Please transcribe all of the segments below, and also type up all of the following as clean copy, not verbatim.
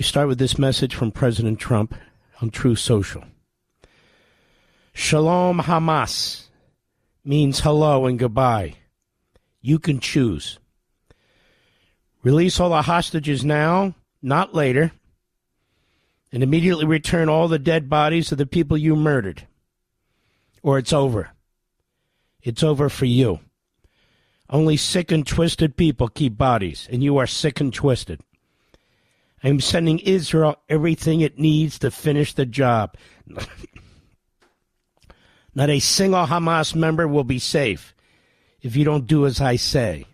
We start with this message from President Trump on Truth Social. Shalom Hamas means hello and goodbye. You can choose. Release all the hostages now, not later, and immediately return all the dead bodies of the people you murdered. Or it's over. It's over for you. Only sick and twisted people keep bodies, and you are sick and twisted. I am sending Israel everything it needs to finish the job. Not a single Hamas member will be safe if you don't do as I say.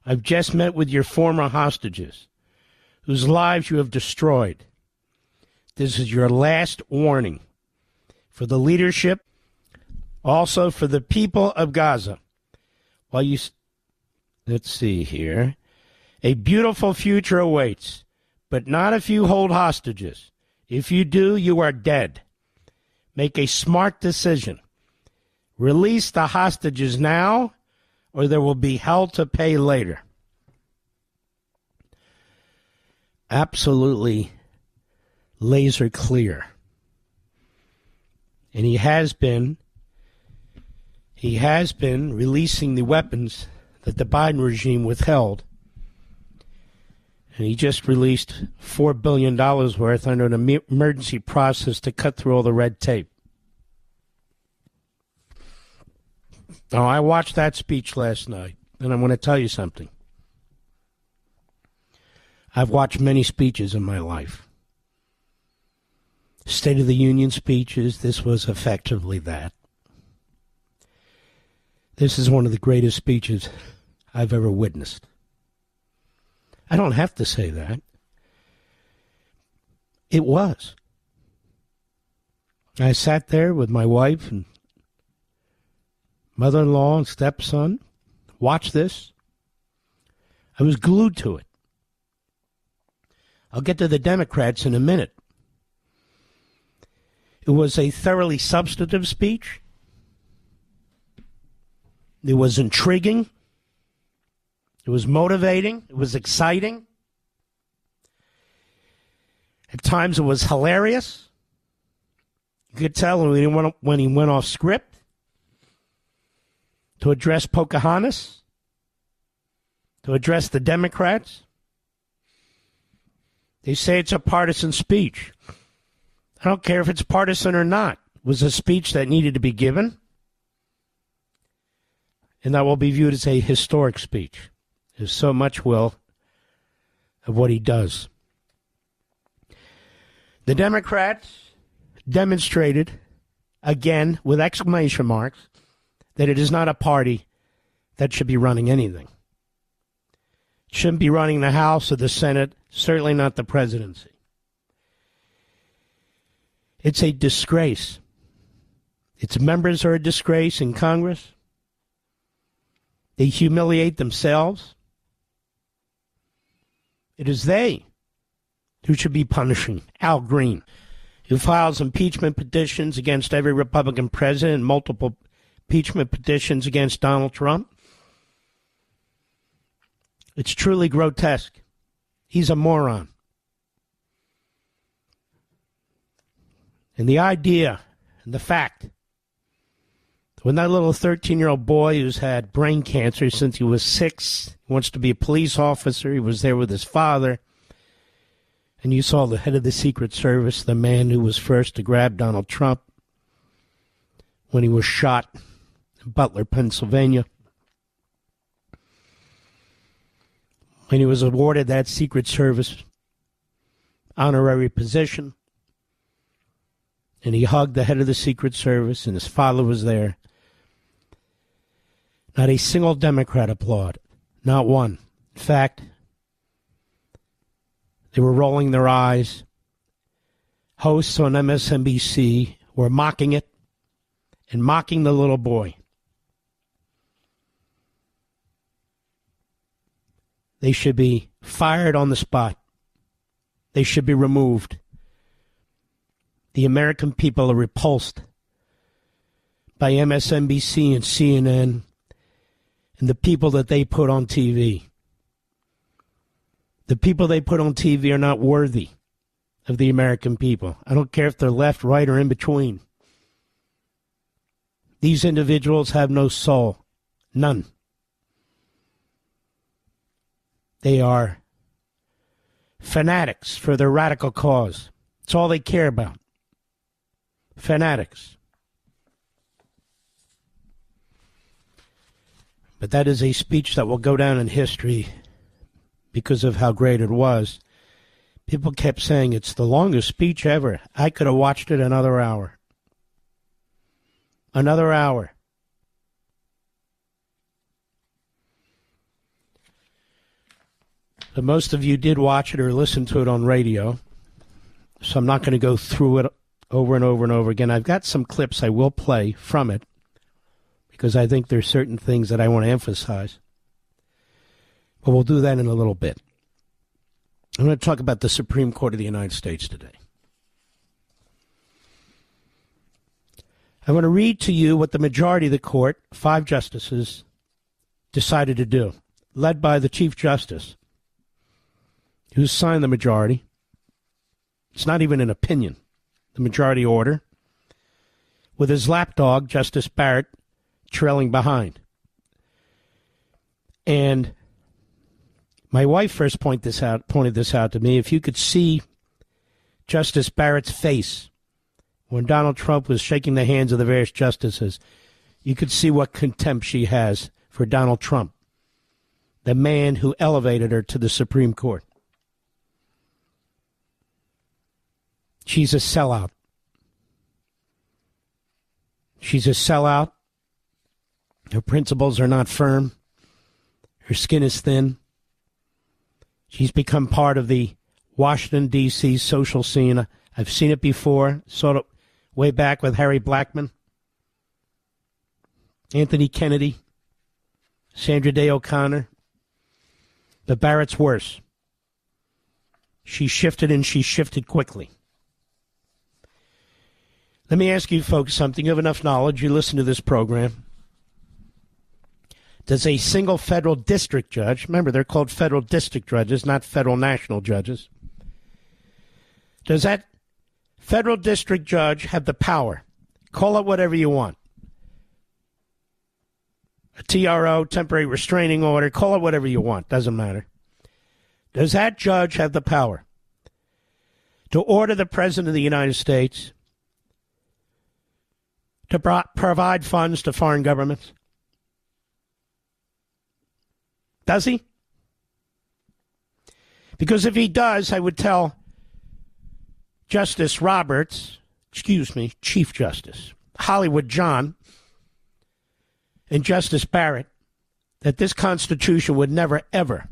I've just met with your former hostages, whose lives you have destroyed. This is your last warning for the leadership, also for the people of Gaza. While you, let's see here, a beautiful future awaits, but not if you hold hostages. If you do, you are dead. Make a smart decision. Release the hostages now, or there will be hell to pay later. Absolutely laser clear. And he has been releasing the weapons that the Biden regime withheld. And he just released $4 billion worth under an emergency process to cut through all the red tape. Now, I watched that speech last night, and I'm going to tell you something. I've watched many speeches in my life. State of the Union speeches, this was effectively that. This is one of the greatest speeches I've ever witnessed. I don't have to say that. It was. I sat there with my wife and mother-in-law and stepson, watched this. I was glued to it. I'll get to the Democrats in a minute. It was a thoroughly substantive speech. It was intriguing. It was motivating. It was exciting. At times it was hilarious. You could tell when he went off script to address Pocahontas, to address the Democrats. They say it's a partisan speech. I don't care if it's partisan or not. It was a speech that needed to be given, and that will be viewed as a historic speech. There's so much will of what he does. The Democrats demonstrated, again, with exclamation marks, that it is not a party that should be running anything. It shouldn't be running the House or the Senate, certainly not the presidency. It's a disgrace. Its members are a disgrace in Congress. They humiliate themselves. It is they who should be punishing Al Green, who files impeachment petitions against every Republican president, multiple impeachment petitions against Donald Trump. It's truly grotesque. He's a moron. And the idea and the fact, when that little 13-year-old boy who's had brain cancer since he was 6, he wants to be a police officer, he was there with his father, and you saw the head of the Secret Service, the man who was first to grab Donald Trump when he was shot in Butler, Pennsylvania. When he was awarded that Secret Service honorary position, and he hugged the head of the Secret Service, and his father was there. Not a single Democrat applauded. Not one. In fact, they were rolling their eyes. Hosts on MSNBC were mocking it and mocking the little boy. They should be fired on the spot. They should be removed. The American people are repulsed by MSNBC and CNN and the people that they put on TV. The people they put on TV are not worthy of the American people. I don't care if they're left, right, or in between. These individuals have no soul. None. They are fanatics for their radical cause. It's all they care about. Fanatics. But that is a speech that will go down in history because of how great it was. People kept saying it's the longest speech ever. I could have watched it another hour. Another hour. But most of you did watch it or listen to it on radio, so I'm not going to go through it over and over and over again. I've got some clips I will play from it because I think there's certain things that I want to emphasize. But we'll do that in a little bit. I'm going to talk about the Supreme Court of the United States today. I want to read to you what the majority of the court, 5 justices, decided to do, led by the Chief Justice, who signed the majority. It's not even an opinion, the majority order, with his lapdog, Justice Barrett, trailing behind. And my wife first pointed this out to me. If you could see Justice Barrett's face when Donald Trump was shaking the hands of the various justices, you could see what contempt she has for Donald Trump, the man who elevated her to the Supreme Court. She's a sellout. She's a sellout. Her principles are not firm. Her skin is thin. She's become part of the Washington, D.C. social scene. I've seen it before, saw it way back with Harry Blackmun, Anthony Kennedy, Sandra Day O'Connor. But Barrett's worse. She shifted, and she shifted quickly. Let me ask you folks something. You have enough knowledge. You listen to this program. Does a single federal district judge, remember they're called federal district judges, not federal national judges, does that federal district judge have the power? Call it whatever you want. A TRO, temporary restraining order, call it whatever you want, doesn't matter. Does that judge have the power to order the President of the United States to provide funds to foreign governments? Does he? Because if he does, I would tell Justice Roberts, Chief Justice Hollywood John, and Justice Barrett that this Constitution would never, ever,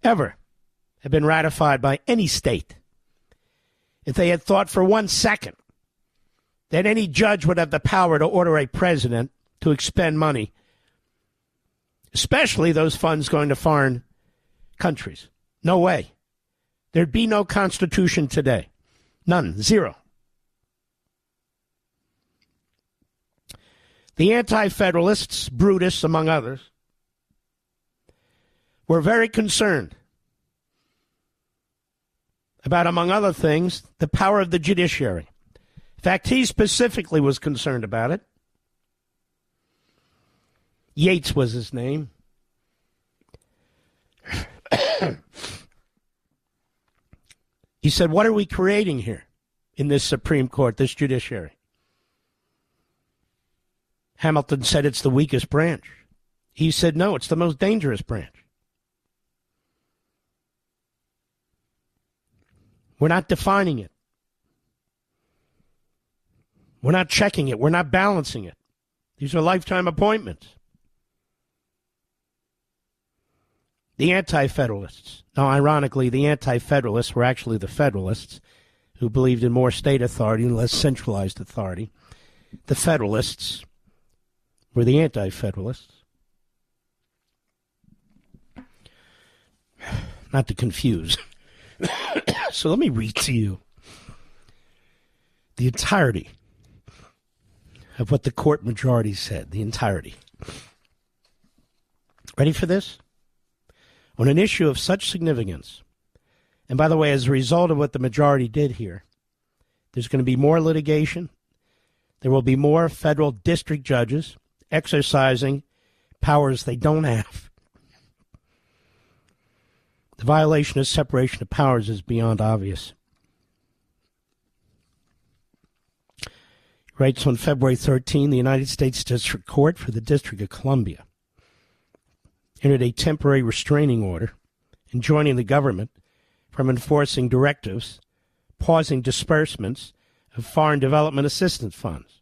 ever have been ratified by any state if they had thought for 1 second that any judge would have the power to order a president to expend money, especially those funds going to foreign countries. No way. There'd be no Constitution today. None. Zero. The Anti-Federalists, Brutus among others, were very concerned about, among other things, the power of the judiciary. In fact, he specifically was concerned about it. Yates was his name. He said, what are we creating here in this Supreme Court, this judiciary? Hamilton said it's the weakest branch. He said, no, it's the most dangerous branch. We're not defining it. We're not checking it. We're not balancing it. These are lifetime appointments. The Anti-Federalists. Now, ironically, the Anti-Federalists were actually the Federalists who believed in more state authority and less centralized authority. The Federalists were the Anti-Federalists. Not to confuse. So let me read to you the entirety of what the court majority said. The entirety. Ready for this? On an issue of such significance, and by the way, as a result of what the majority did here, there's going to be more litigation. There will be more federal district judges exercising powers they don't have. The violation of separation of powers is beyond obvious. He writes, on February 13, the United States District Court for the District of Columbia entered a temporary restraining order enjoining the government from enforcing directives pausing disbursements of foreign development assistance funds.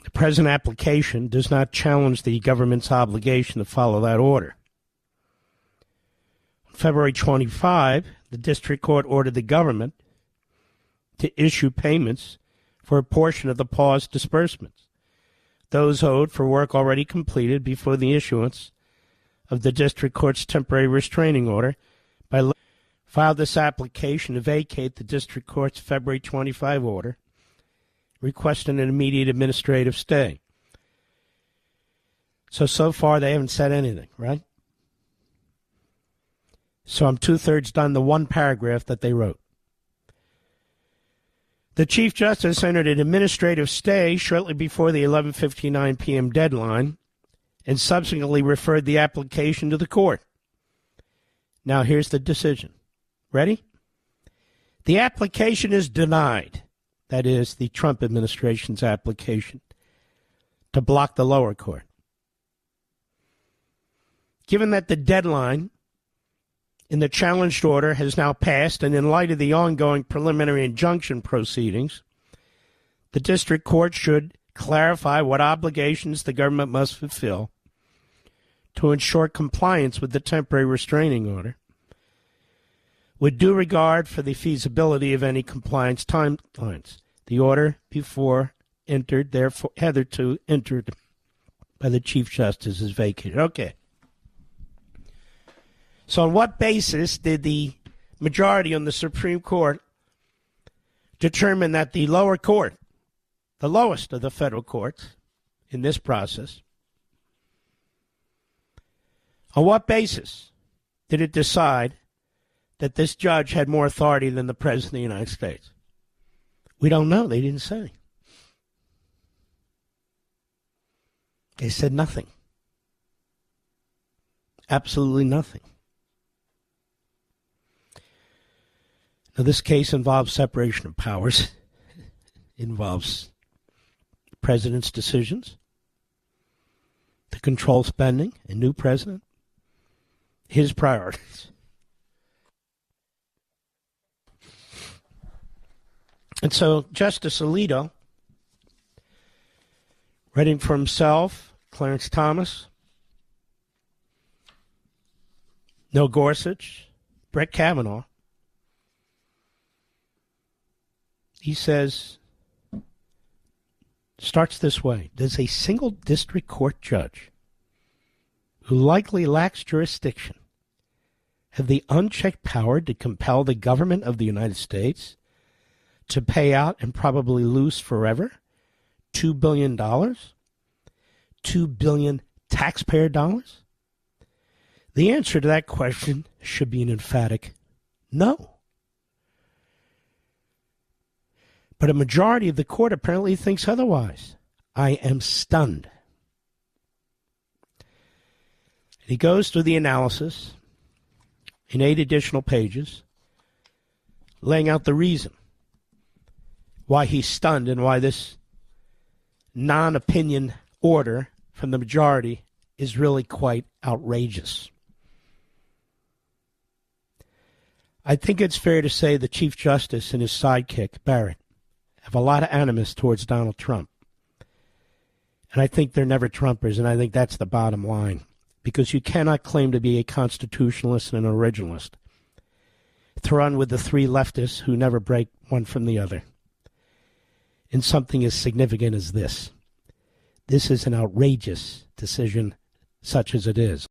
The present application does not challenge the government's obligation to follow that order. On February 25, the district court ordered the government to issue payments for a portion of the paused disbursements, those owed for work already completed before the issuance of the district court's temporary restraining order, filed this application to vacate the district court's February 25 order, requesting an immediate administrative stay. So far they haven't said anything, right? So I'm two-thirds done the one paragraph that they wrote. The Chief Justice entered an administrative stay shortly before the 11:59 p.m. deadline and subsequently referred the application to the court. Now here's the decision. Ready? The application is denied. That is, the Trump administration's application to block the lower court. Given that the deadline in the challenged order has now passed, and in light of the ongoing preliminary injunction proceedings, the district court should clarify what obligations the government must fulfill to ensure compliance with the temporary restraining order, with due regard for the feasibility of any compliance timelines. The order before entered, therefore, hitherto entered by the Chief Justice is vacated. Okay. So on what basis did the majority on the Supreme Court determine that the lower court, the lowest of the federal courts in this process, on what basis did it decide that this judge had more authority than the President of the United States? We don't know. They didn't say. They said nothing. Absolutely nothing. Now, this case involves separation of powers. It involves the president's decisions to control spending, a new president, his priorities. And so Justice Alito, writing for himself, Clarence Thomas, Neil Gorsuch, Brett Kavanaugh, he says, starts this way: does a single district court judge who likely lacks jurisdiction have the unchecked power to compel the government of the United States to pay out and probably lose forever $2 billion? $2 billion taxpayer dollars? The answer to that question should be an emphatic no. But a majority of the court apparently thinks otherwise. I am stunned. He goes through the analysis in 8 additional pages, laying out the reason why he's stunned and why this non-opinion order from the majority is really quite outrageous. I think it's fair to say the Chief Justice and his sidekick, Barrett, have a lot of animus towards Donald Trump. And I think they're never Trumpers, and I think that's the bottom line. Because you cannot claim to be a constitutionalist and an originalist, thrown with the 3 leftists who never break one from the other, in something as significant as this. This is an outrageous decision, such as it is.